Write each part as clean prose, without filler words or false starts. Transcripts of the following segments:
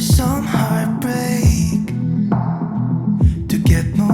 some heartbreak to get more.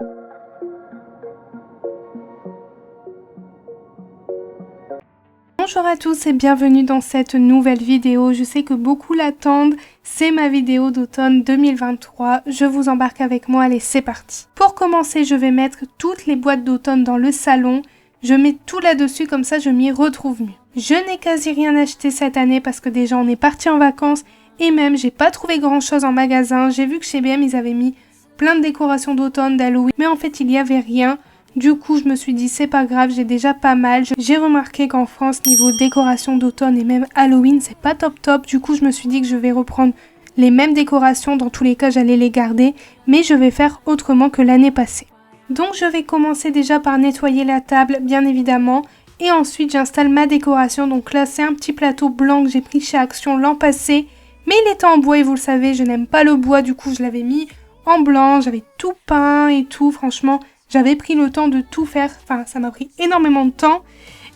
Bonjour à tous et bienvenue dans cette nouvelle vidéo. Je sais que beaucoup l'attendent, c'est ma vidéo d'automne 2023. Je vous embarque avec moi, allez c'est parti. Pour commencer, je vais mettre toutes les boîtes d'automne dans le salon. Je mets tout là-dessus, comme ça je m'y retrouve mieux. Je n'ai quasi rien acheté cette année parce que déjà on est parti en vacances et même j'ai pas trouvé grand chose en magasin. J'ai vu que chez BM ils avaient mis plein de décorations d'automne, d'Halloween, mais en fait il y avait rien. Du coup je me suis dit c'est pas grave, j'ai déjà pas mal. J'ai remarqué qu'en France niveau décoration d'automne et même Halloween c'est pas top. Du coup je me suis dit que je vais reprendre les mêmes décorations, dans tous les cas j'allais les garder, mais je vais faire autrement que l'année passée. Donc je vais commencer déjà par nettoyer la table bien évidemment et ensuite j'installe ma décoration. Donc là c'est un petit plateau blanc que j'ai pris chez Action l'an passé, mais il était en bois et vous le savez je n'aime pas le bois, du coup je l'avais mis en blanc, j'avais tout peint et tout, franchement j'avais pris le temps de tout faire, enfin ça m'a pris énormément de temps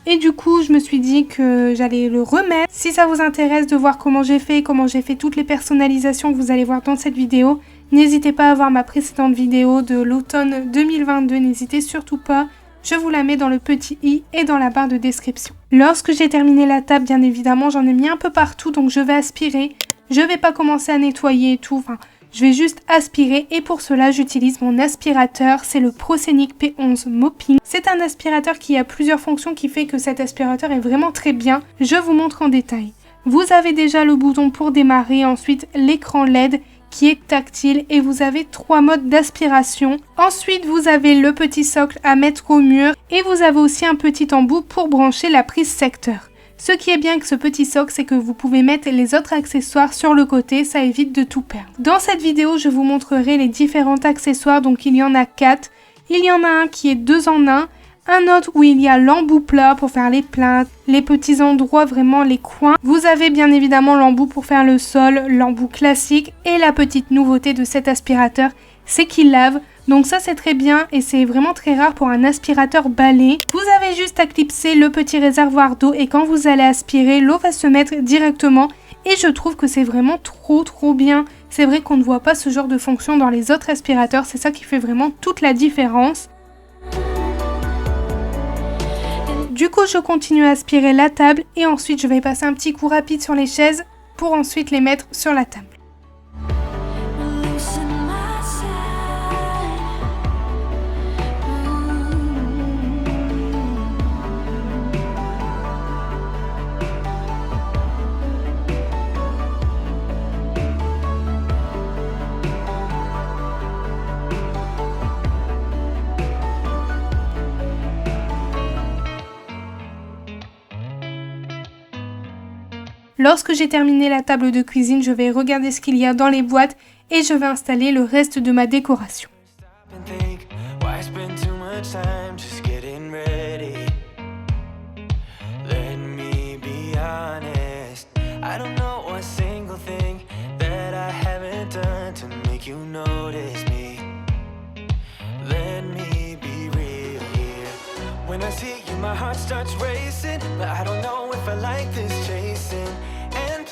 et du coup je me suis dit que j'allais le remettre. Si ça vous intéresse de voir comment j'ai fait toutes les personnalisations que vous allez voir dans cette vidéo, n'hésitez pas à voir ma précédente vidéo de l'automne 2022, n'hésitez surtout pas, je vous la mets dans le petit i et dans la barre de description. Lorsque j'ai terminé la table, bien évidemment, j'en ai mis un peu partout, donc je vais aspirer. Je vais pas commencer à nettoyer et tout, enfin, je vais juste aspirer et pour cela, j'utilise mon aspirateur, c'est le ProScenic P11 Mopping. C'est un aspirateur qui a plusieurs fonctions qui fait que cet aspirateur est vraiment très bien. Je vous montre en détail. Vous avez déjà le bouton pour démarrer, ensuite l'écran LED qui est tactile et vous avez 3 modes d'aspiration. Ensuite, vous avez le petit socle à mettre au mur et vous avez aussi un petit embout pour brancher la prise secteur. Ce qui est bien avec ce petit socle, c'est que vous pouvez mettre les autres accessoires sur le côté, ça évite de tout perdre. Dans cette vidéo, je vous montrerai les différents accessoires, donc il y en a 4. Il y en a un qui est 2 en 1. Un autre où il y a l'embout plat pour faire les plaintes, les petits endroits, vraiment les coins. Vous avez bien évidemment l'embout pour faire le sol, l'embout classique. Et la petite nouveauté de cet aspirateur, c'est qu'il lave. Donc ça c'est très bien et c'est vraiment très rare pour un aspirateur balai. Vous avez juste à clipser le petit réservoir d'eau et quand vous allez aspirer, l'eau va se mettre directement. Et je trouve que c'est vraiment trop bien. C'est vrai qu'on ne voit pas ce genre de fonction dans les autres aspirateurs. C'est ça qui fait vraiment toute la différence. Du coup, je continue à aspirer la table et ensuite je vais passer un petit coup rapide sur les chaises pour ensuite les mettre sur la table. Lorsque j'ai terminé la table de cuisine, je vais regarder ce qu'il y a dans les boîtes et je vais installer le reste de ma décoration.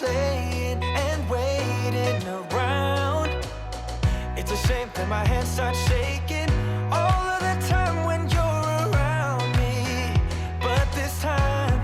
Playing and waiting around. It's a shame that my hands start shaking all of the time when you're around me. But this time,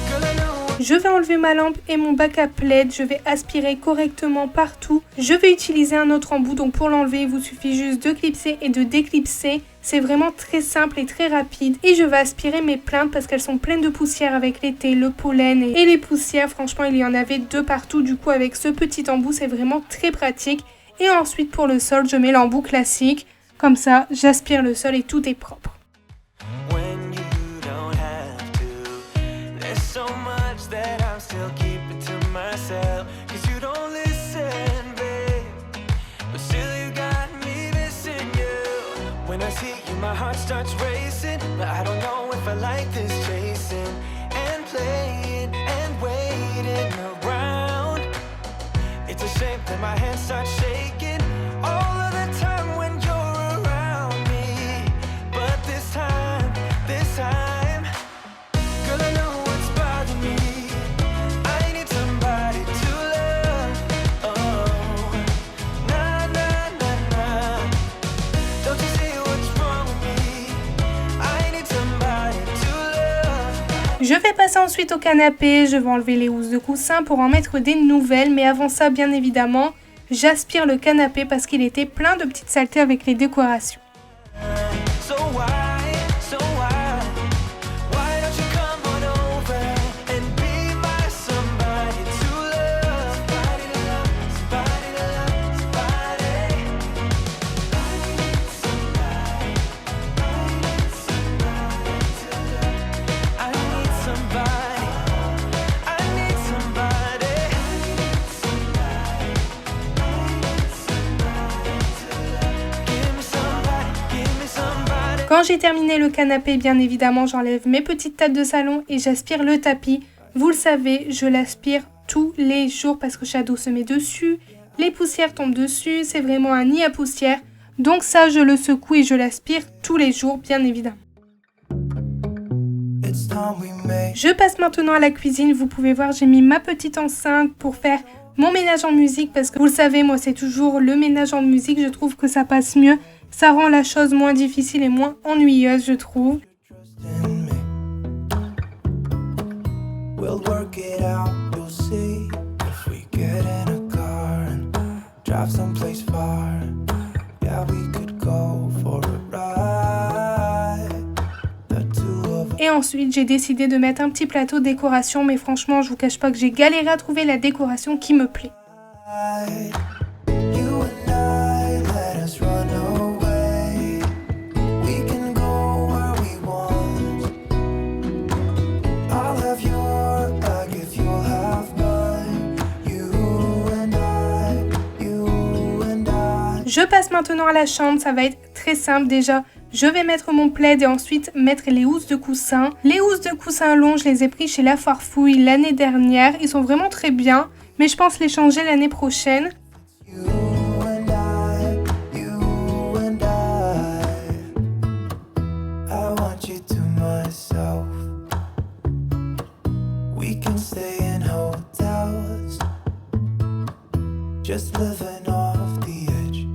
girl, I know. Je vais enlever ma lampe et mon bac à plaid, je vais aspirer correctement partout. Je vais utiliser un autre embout, donc pour l'enlever, il vous suffit juste de clipser et de déclipser. C'est vraiment très simple et très rapide. Et je vais aspirer mes plaintes parce qu'elles sont pleines de poussière avec l'été, le pollen et les poussières. Franchement, il y en avait de partout. Du coup, avec ce petit embout, c'est vraiment très pratique. Et ensuite, pour le sol, je mets l'embout classique. Comme ça, j'aspire le sol et tout est propre. My heart starts racing, but I don't know if I like this chasing and playing and waiting around. It's a shame that my hands start shaking all of the time when you're around me. But this time, girl, I know what's bothering me. I need somebody to love. ensuite au canapé, je vais enlever les housses de coussin pour en mettre des nouvelles. Mais avant ça, bien évidemment, j'aspire le canapé parce qu'il était plein de petites saletés avec les décorations. So why don't you come on over and be my somebody to love, somebody to love, somebody to love, somebody. I need somebody, I need somebody. Give me somebody, give me somebody. Quand j'ai terminé le canapé, bien évidemment, j'enlève mes petites tables de salon et j'aspire le tapis. Vous le savez, je l'aspire tous les jours parce que Shadow se met dessus, les poussières tombent dessus, c'est vraiment un nid à poussière. Donc ça, je le secoue et je l'aspire tous les jours, bien évidemment. It's time we make. Je passe maintenant à la cuisine. Vous pouvez voir, j'ai mis ma petite enceinte pour faire mon ménage en musique parce que vous le savez, moi, c'est toujours le ménage en musique. Je trouve que ça passe mieux. Ça rend la chose moins difficile et moins ennuyeuse, je trouve. In me. We'll work it out, you'll see. If we get in a car and drive someplace far, yeah, we could go for a ride. The two of us. Et ensuite, j'ai décidé de mettre un petit plateau décoration. Mais franchement, je vous cache pas que j'ai galéré à trouver la décoration qui me plaît. You and I, let us run away. We can go where we want. I'll have your bag if you'll have mine. You and I. Je passe maintenant à la chambre. Ça va être très simple déjà. Je vais mettre mon plaid et ensuite mettre les housses de coussin. Les housses de coussin longs, je les ai pris chez La Farfouille l'année dernière. Ils sont vraiment très bien, mais je pense les changer l'année prochaine. You and I, you and I want you to myself. We can stay in hotels, just living off the edge.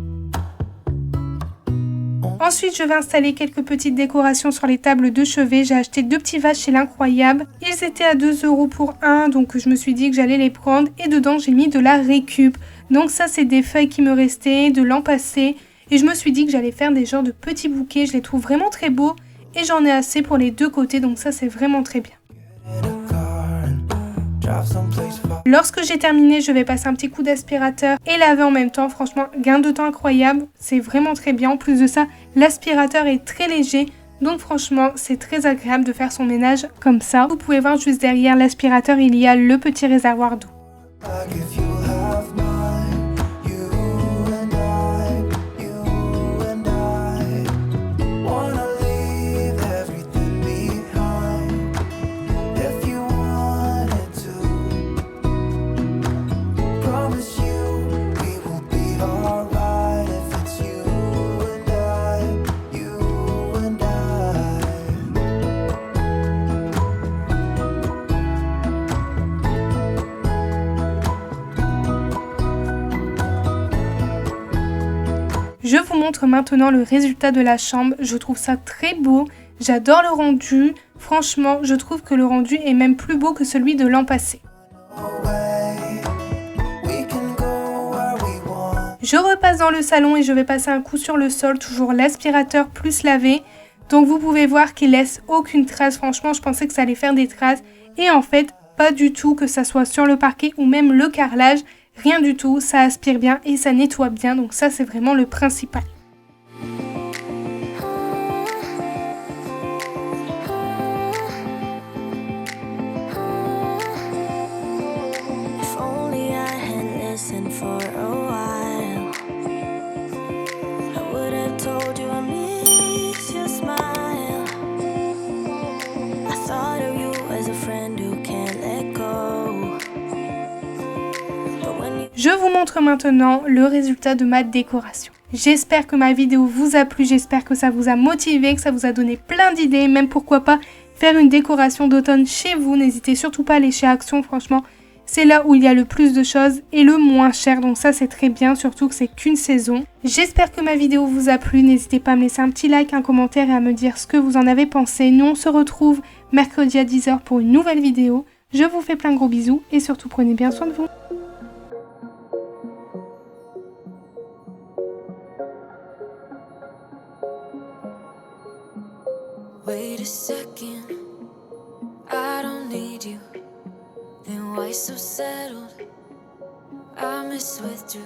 Ensuite, je vais installer quelques petites décorations sur les tables de chevet. J'ai acheté 2 petits vases chez l'Incroyable. Ils étaient à 2 € pour un, donc je me suis dit que j'allais les prendre. Et dedans, j'ai mis de la récup. Donc ça, c'est des feuilles qui me restaient de l'an passé. Et je me suis dit que j'allais faire des genres de petits bouquets. Je les trouve vraiment très beaux. Et j'en ai assez pour les 2 côtés, donc ça, c'est vraiment très bien. In a car and drive someplace far. Lorsque j'ai terminé, je vais passer un petit coup d'aspirateur et laver en même temps. Franchement, gain de temps incroyable. C'est vraiment très bien. En plus de ça, l'aspirateur est très léger. Donc franchement, c'est très agréable de faire son ménage comme ça. Vous pouvez voir juste derrière l'aspirateur, il y a le petit réservoir d'eau. Bag if you'll have mine. You and I wanna leave everything behind. If you wanted to, promise you we will be alright. If it's you and I, you and I. Je vous montre maintenant le résultat de la chambre. Je trouve ça très beau. J'adore le rendu. Franchement, je trouve que le rendu est même plus beau que celui de l'an passé. Away. We can go where we want. Je repasse dans le salon et je vais passer un coup sur le sol. Toujours l'aspirateur plus lavé. Donc vous pouvez voir qu'il laisse aucune trace. Franchement, je pensais que ça allait faire des traces. Et en fait, pas du tout, que ça soit sur le parquet ou même le carrelage. Rien du tout, ça aspire bien et ça nettoie bien, donc ça c'est vraiment le principal. If only I had listened for a while, I would have told you I miss your smile. I thought of you as a friend who can't let go. But when you Je vous montre maintenant le résultat de ma décoration. J'espère que ma vidéo vous a plu, j'espère que ça vous a motivé, que ça vous a donné plein d'idées, même pourquoi pas faire une décoration d'automne chez vous. N'hésitez surtout pas à aller chez Action, franchement, C'est là où il y a le plus de choses et le moins cher, donc ça c'est très bien, surtout que c'est qu'une saison. J'espère que ma vidéo vous a plu, n'hésitez pas à me laisser un petit like, un commentaire et à me dire ce que vous en avez pensé. Nous on se retrouve mercredi à 10 h pour une nouvelle vidéo. Je vous fais plein de gros bisous et surtout prenez bien soin de vous. Wait a second, I don't need you. Then why so settled? I miss withdrew.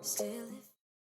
Still